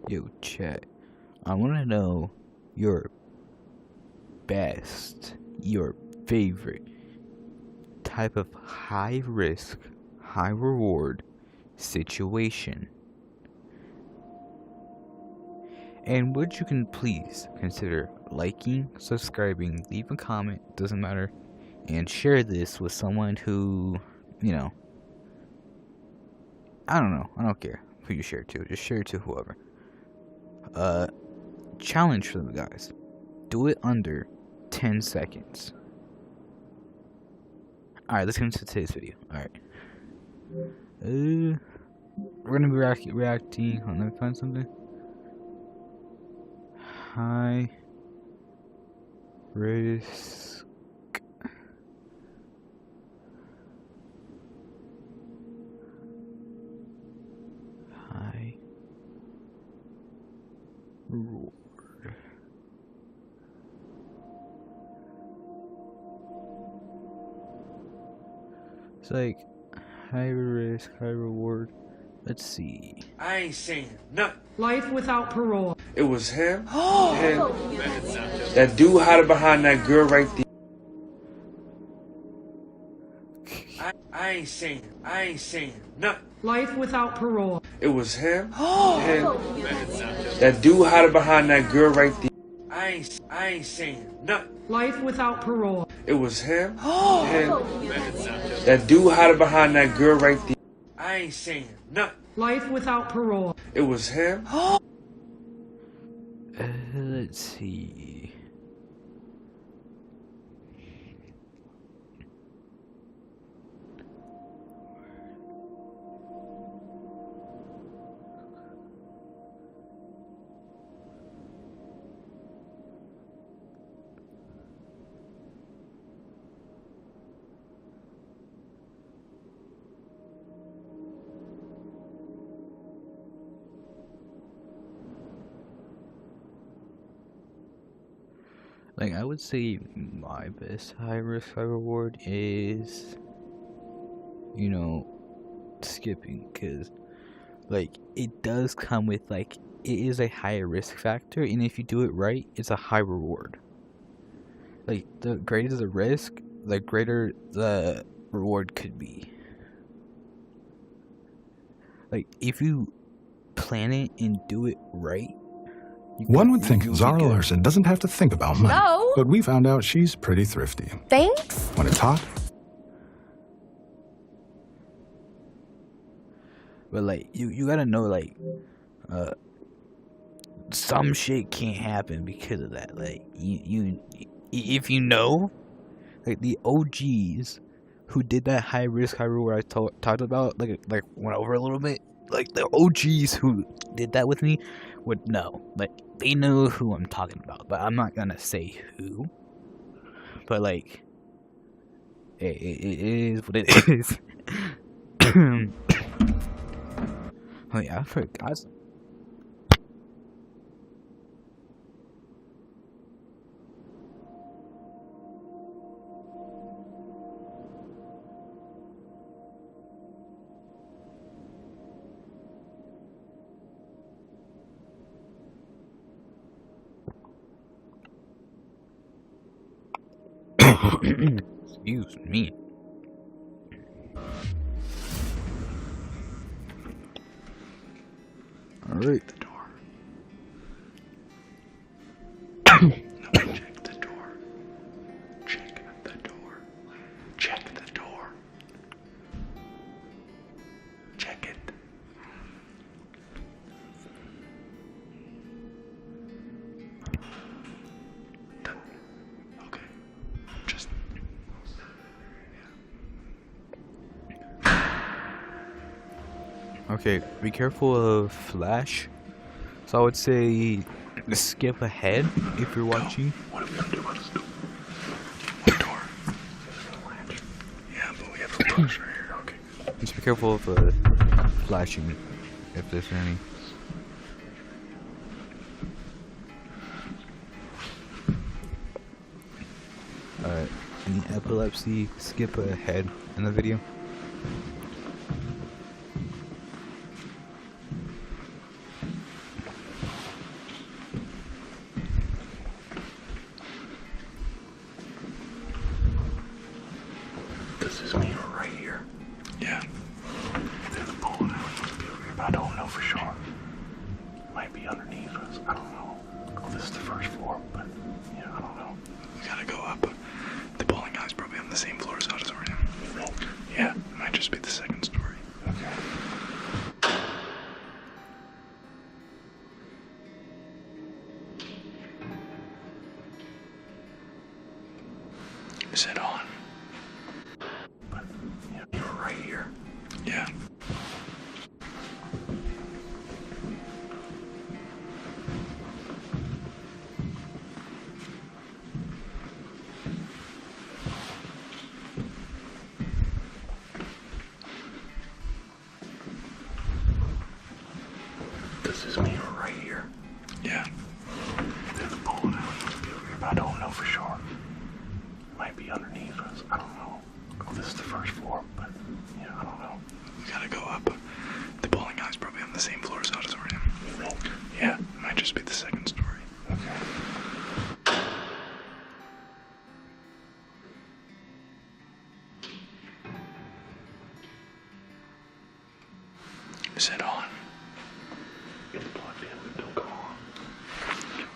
Yo, chat. I want to know your best, your favorite type of high risk, high reward situation. And would you can please consider liking, subscribing, leave a comment, doesn't matter, and share this with someone who, you know, I don't know, I don't care who you share it to, just share it to whoever. Challenge for them, guys. Do it under 10 seconds. Alright, let's get into today's video. Alright. We're gonna be reacting. Hold on, let me find something. High risk. High reward. It's like high risk, high reward. Let's see. I ain't saying nothing. Life without parole. It was him. Him. That dude hiding behind that girl right there. I ain't saying nothing. Life without parole. It was him. Him. That dude hiding behind that girl right there. I ain't saying nothing. Life without parole. It was him. Him. That dude hiding behind that girl right there. I ain't saying nothing. Life without parole. It was him. Let's see. Like, I would say my best high risk, high reward is, you know, skipping, because, like, it does come with, like, it is a higher risk factor, and if you do it right, it's a high reward. Like, the greater the risk, the greater the reward could be. Like, if you plan it and do it right, one would think Zara Larson doesn't have to think about money, but we found out she's pretty thrifty. Thanks. When it's hot. But like you gotta know, like, some shit can't happen because of that. Like if you know, like the OGs who did that high risk, high reward I talked about, like went over a little bit. Like the OGs who did that with me would know. Like they know who I'm talking about, but I'm not gonna say who. But like, it is what it is. Oh yeah, I forgot. Excuse me. All right. The door. Check the door. Check the door. Check the door. Check it. Okay. Just. Okay, be careful of flash. So I would say skip ahead if you're watching. What are we gonna do about this door? What door? Yeah, but we have a flash right here. Okay. Just be careful of flashing if there's any. Alright, any epilepsy, skip ahead in the video. here. Yeah. There's a bowling alley must be over here, but I don't know for sure. Might be underneath us. I don't know. Oh, this is the first floor, but yeah, I don't know. We gotta go up. The bowling alley's probably on the same floor as auditorium. Yeah, it might just be the second story. Okay. Is it on? But yeah, you're right here. Yeah. This is me right here. Yeah. There's a bowling alley must be over here, but I don't know for sure. Might be underneath us. I don't know. Oh, this is the first floor, but yeah, I don't know. We gotta go up. The bowling alley's probably on the same floor as auditorium. Yeah, it might just be the second story. Okay. Is it on? It's plugged in, but don't go on.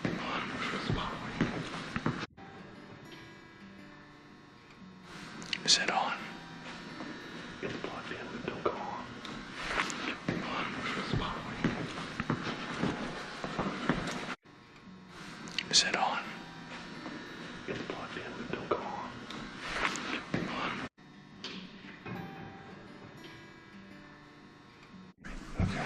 Come on, where's the spotlight? Is it on? It's plugged in, but don't go on. Come on, where's the spotlight? Is it on? It's plugged in, but don't go on. Come on. Okay.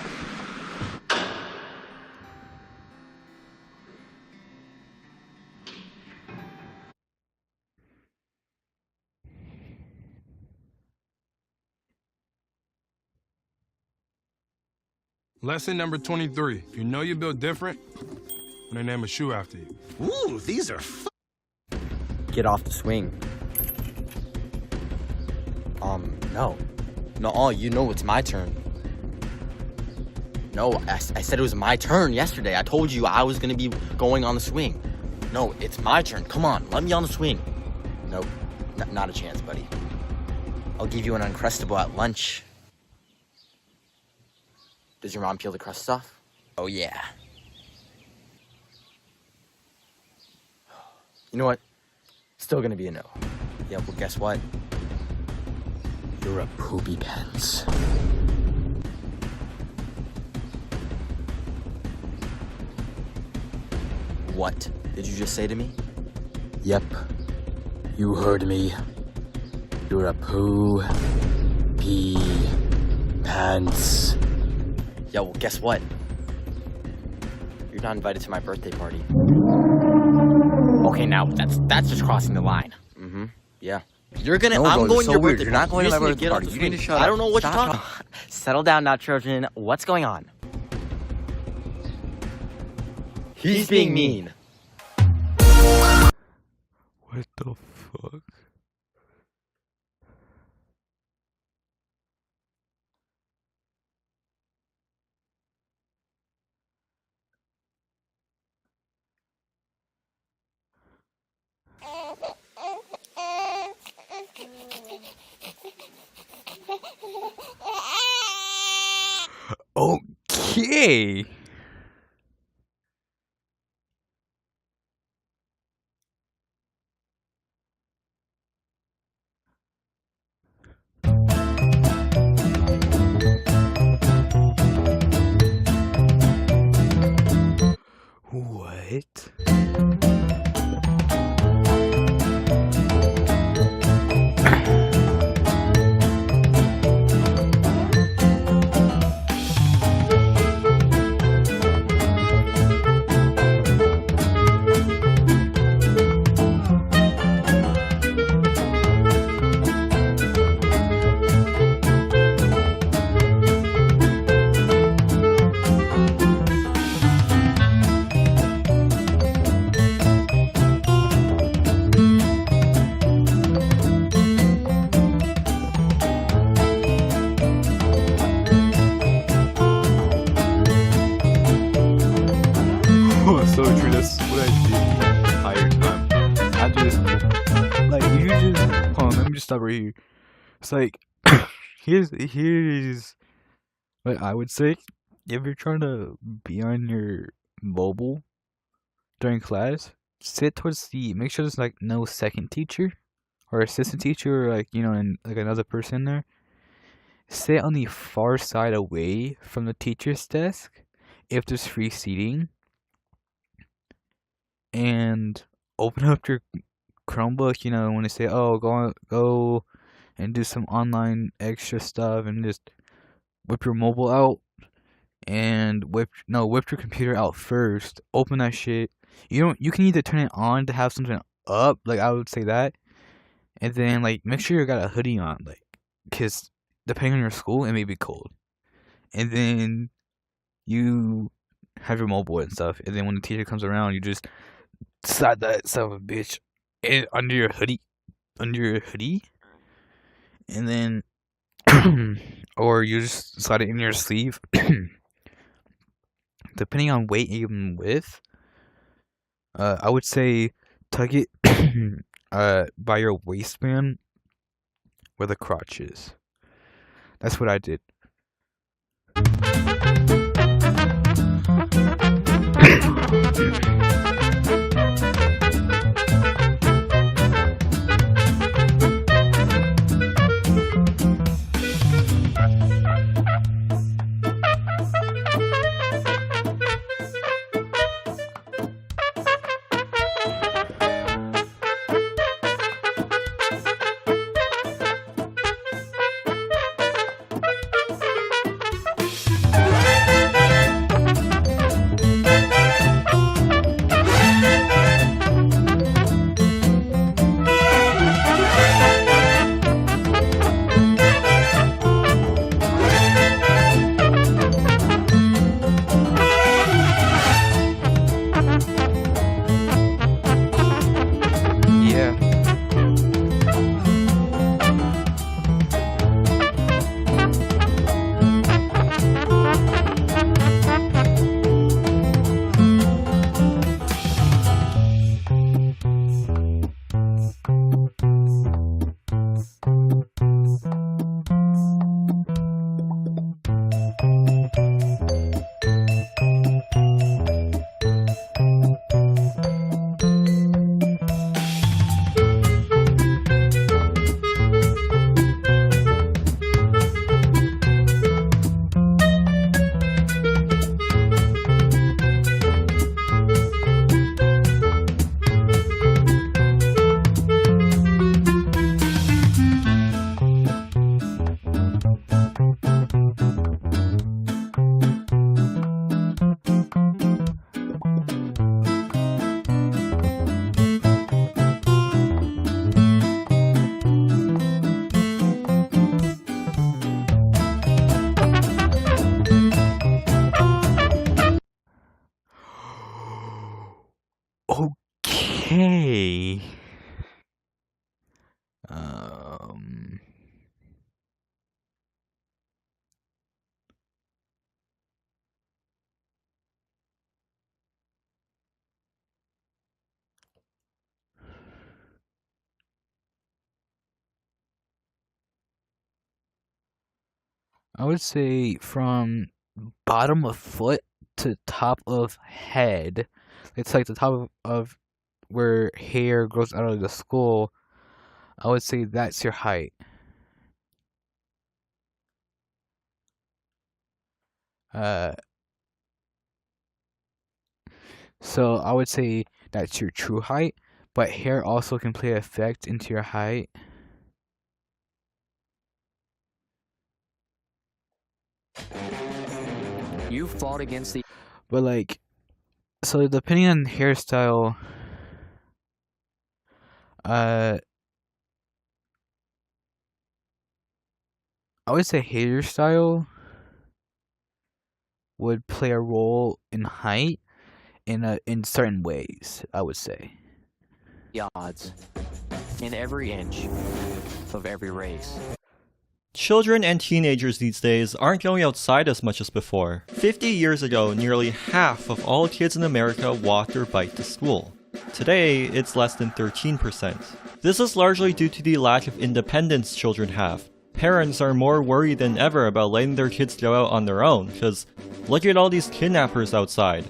Lesson number 23. If you know you're built different, I'm gonna name a shoe after you. Ooh, these are Get off the swing. No. No, you know it's my turn. No, I said it was my turn yesterday. I told you I was gonna be going on the swing. No, it's my turn. Come on, let me on the swing. Nope, not a chance, buddy. I'll give you an Uncrustable at lunch. Does your mom peel the crust off? Oh, yeah. You know what? Still gonna be a no. Yeah, well, guess what? You're a poopy pants. What did you just say to me? Yep. You heard me. You're a poo-pee pants. Yo, well, guess what? You're not invited to my birthday party. Okay, now that's just crossing the line. Mm-hmm. Yeah. You're gonna. I'm going to your birthday. You're not going to my birthday party. You need to shut up. I don't know what you're talking about. Settle down now, children. What's going on? He's being mean. What the fuck? Okay. What? So true. That's what I did the entire time. I just like you just hold on. Let me just stop right here. It's like here's what I would say. If you're trying to be on your mobile during class, sit towards make sure there's like no second teacher or assistant teacher or like, and like another person there. Sit on the far side away from the teacher's desk if there's free seating, and open up your Chromebook, when they say, oh, go and do some online extra stuff, and just whip your mobile out and whip your computer out first. Open that shit. You can either turn it on to have something up, like I would say that, and then like make sure you got a hoodie on, like, cause depending on your school, it may be cold. And then you have your mobile and stuff, and then when the teacher comes around, you just slide that son of a bitch under your hoodie, and then or you just slide it in your sleeve, depending on weight and width. I would say tug it by your waistband where the crotch is. That's what I did. Okay. I would say from bottom of foot to top of head. It's like the top of where hair grows out of the skull. I would say that's your height. So I would say that's your true height, but hair also can play effect into your height. You fought against the... But like, so depending on hairstyle, I would say hairstyle would play a role in height in certain ways, I would say. odds in every inch of every race. Children and teenagers these days aren't going outside as much as before. 50 years ago, nearly half of all kids in America walked or biked to school. Today, it's less than 13%. This is largely due to the lack of independence children have. Parents are more worried than ever about letting their kids go out on their own, because look at all these kidnappers outside.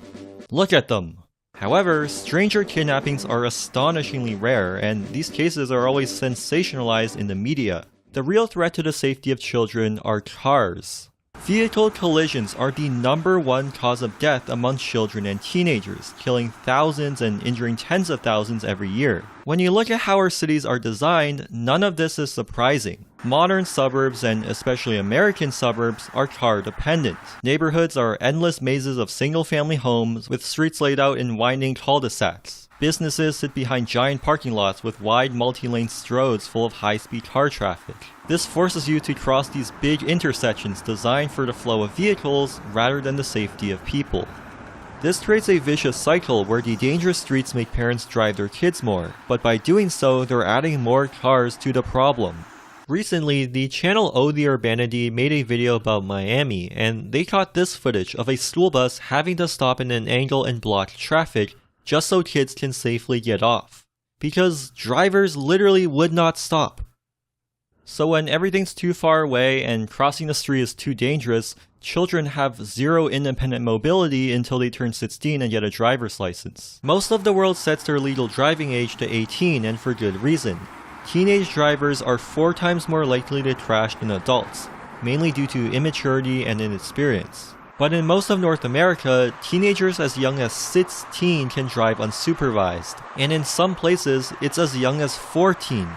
Look at them! However, stranger kidnappings are astonishingly rare, and these cases are always sensationalized in the media. The real threat to the safety of children are cars. Vehicle collisions are the #1 cause of death among children and teenagers, killing thousands and injuring tens of thousands every year. When you look at how our cities are designed, none of this is surprising. Modern suburbs, and especially American suburbs, are car dependent. Neighborhoods are endless mazes of single-family homes with streets laid out in winding cul-de-sacs. Businesses sit behind giant parking lots with wide multi-lane stroads full of high-speed car traffic. This forces you to cross these big intersections designed for the flow of vehicles rather than the safety of people. This creates a vicious cycle where the dangerous streets make parents drive their kids more, but by doing so, they're adding more cars to the problem. Recently, the channel Oh the Urbanity made a video about Miami, and they caught this footage of a school bus having to stop in an angle and block traffic just so kids can safely get off. Because drivers literally would not stop. So when everything's too far away and crossing the street is too dangerous, children have zero independent mobility until they turn 16 and get a driver's license. Most of the world sets their legal driving age to 18, and for good reason. Teenage drivers are 4 times more likely to crash than adults, mainly due to immaturity and inexperience. But in most of North America, teenagers as young as 16 can drive unsupervised, and in some places, it's as young as 14.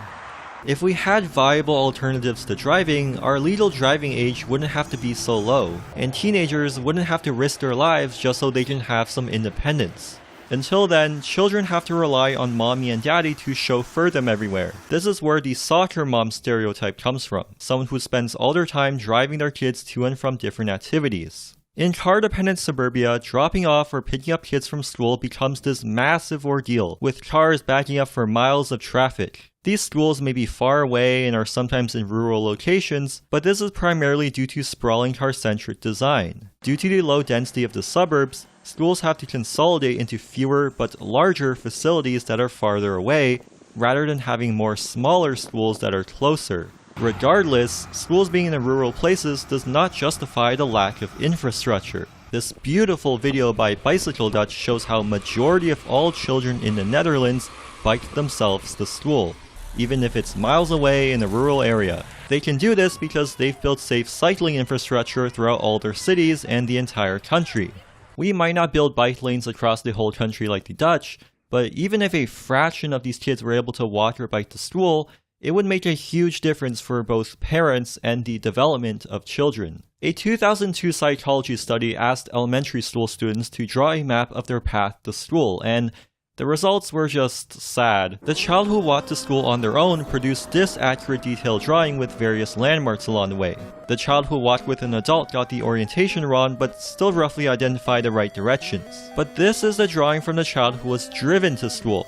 If we had viable alternatives to driving, our legal driving age wouldn't have to be so low, and teenagers wouldn't have to risk their lives just so they can have some independence. Until then, children have to rely on mommy and daddy to chauffeur them everywhere. This is where the soccer mom stereotype comes from, someone who spends all their time driving their kids to and from different activities. In car-dependent suburbia, dropping off or picking up kids from school becomes this massive ordeal, with cars backing up for miles of traffic. These schools may be far away and are sometimes in rural locations, but this is primarily due to sprawling car-centric design. Due to the low density of the suburbs, schools have to consolidate into fewer but larger facilities that are farther away, rather than having more smaller schools that are closer. Regardless, schools being in rural places does not justify the lack of infrastructure. This beautiful video by Bicycle Dutch shows how majority of all children in the Netherlands bike themselves to school, even if it's miles away in a rural area. They can do this because they've built safe cycling infrastructure throughout all their cities and the entire country. We might not build bike lanes across the whole country like the Dutch, but even if a fraction of these kids were able to walk or bike to school, it would make a huge difference for both parents and the development of children. A 2002 psychology study asked elementary school students to draw a map of their path to school, and the results were just sad. The child who walked to school on their own produced this accurate detailed drawing with various landmarks along the way. The child who walked with an adult got the orientation wrong, but still roughly identified the right directions. But this is the drawing from the child who was driven to school.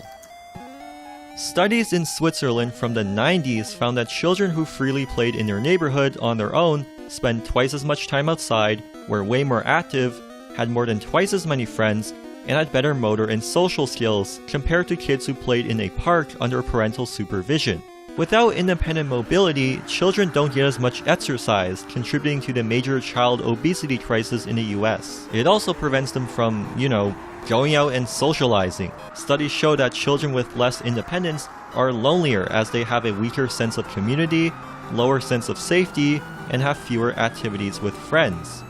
Studies in Switzerland from the 90s found that children who freely played in their neighborhood on their own spent twice as much time outside, were way more active, had more than twice as many friends, and had better motor and social skills compared to kids who played in a park under parental supervision. Without independent mobility, children don't get as much exercise, contributing to the major child obesity crisis in the US. It also prevents them from, going out and socializing. Studies show that children with less independence are lonelier as they have a weaker sense of community, lower sense of safety, and have fewer activities with friends.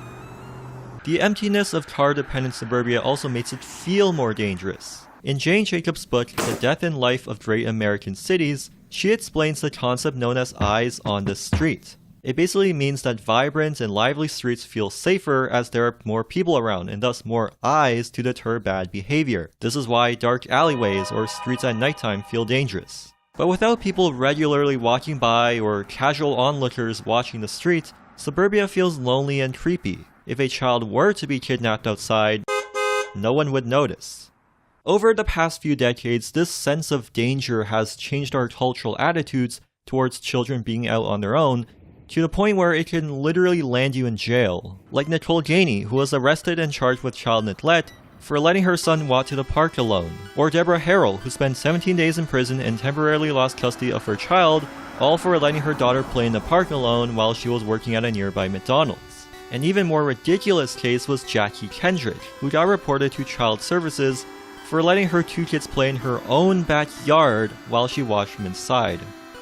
The emptiness of car-dependent suburbia also makes it feel more dangerous. In Jane Jacobs' book, The Death and Life of Great American Cities, she explains the concept known as eyes on the street. It basically means that vibrant and lively streets feel safer as there are more people around and thus more eyes to deter bad behavior. This is why dark alleyways or streets at nighttime feel dangerous. But without people regularly walking by or casual onlookers watching the street, suburbia feels lonely and creepy. If a child were to be kidnapped outside, no one would notice. Over the past few decades, this sense of danger has changed our cultural attitudes towards children being out on their own, to the point where it can literally land you in jail. Like Nicole Gainey, who was arrested and charged with child neglect for letting her son walk to the park alone. Or Deborah Harrell, who spent 17 days in prison and temporarily lost custody of her child all for letting her daughter play in the park alone while she was working at a nearby McDonald's. An even more ridiculous case was Jackie Kendrick, who got reported to Child Services for letting her 2 kids play in her own backyard while she watched them inside.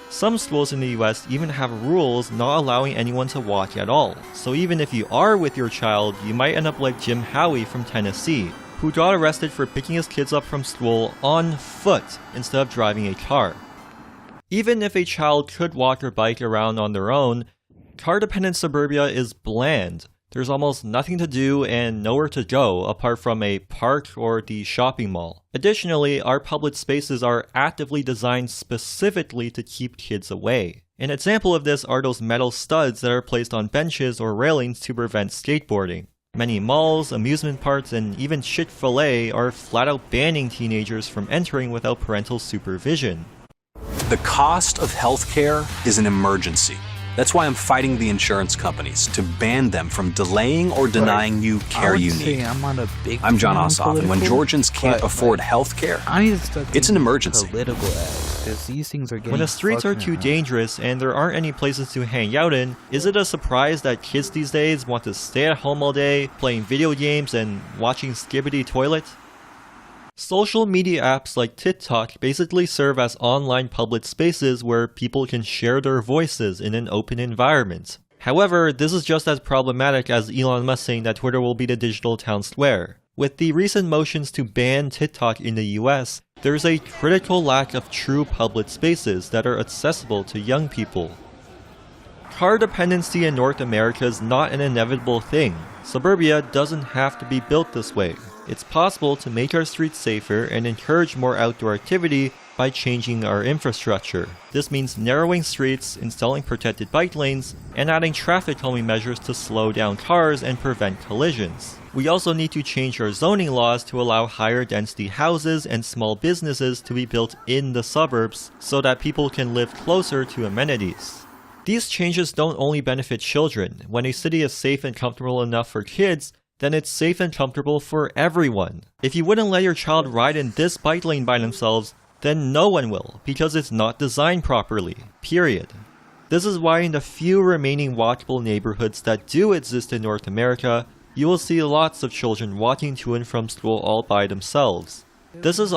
Some schools in the US even have rules not allowing anyone to walk at all, so even if you are with your child, you might end up like Jim Howie from Tennessee, who got arrested for picking his kids up from school on foot instead of driving a car. Even if a child could walk or bike around on their own, car-dependent suburbia is bland. There's almost nothing to do and nowhere to go apart from a park or the shopping mall. Additionally, our public spaces are actively designed specifically to keep kids away. An example of this are those metal studs that are placed on benches or railings to prevent skateboarding. Many malls, amusement parks, and even Chick-fil-A are flat out banning teenagers from entering without parental supervision. The cost of healthcare is an emergency. That's why I'm fighting the insurance companies to ban them from delaying or denying you care you need. I'm John Ossoff, and when Georgians can't afford health care, it's an emergency. These things are getting when the streets are too dangerous and there aren't any places to hang out in, is it a surprise that kids these days want to stay at home all day, playing video games and watching Skibbity Toilet? Social media apps like TikTok basically serve as online public spaces where people can share their voices in an open environment. However, this is just as problematic as Elon Musk saying that Twitter will be the digital town square. With the recent motions to ban TikTok in the US, there's a critical lack of true public spaces that are accessible to young people. Car dependency in North America is not an inevitable thing. Suburbia doesn't have to be built this way. It's possible to make our streets safer and encourage more outdoor activity by changing our infrastructure. This means narrowing streets, installing protected bike lanes, and adding traffic calming measures to slow down cars and prevent collisions. We also need to change our zoning laws to allow higher density houses and small businesses to be built in the suburbs so that people can live closer to amenities. These changes don't only benefit children. When a city is safe and comfortable enough for kids, then it's safe and comfortable for everyone. If you wouldn't let your child ride in this bike lane by themselves, then no one will, because it's not designed properly, period. This is why in the few remaining walkable neighborhoods that do exist in North America, you will see lots of children walking to and from school all by themselves. This is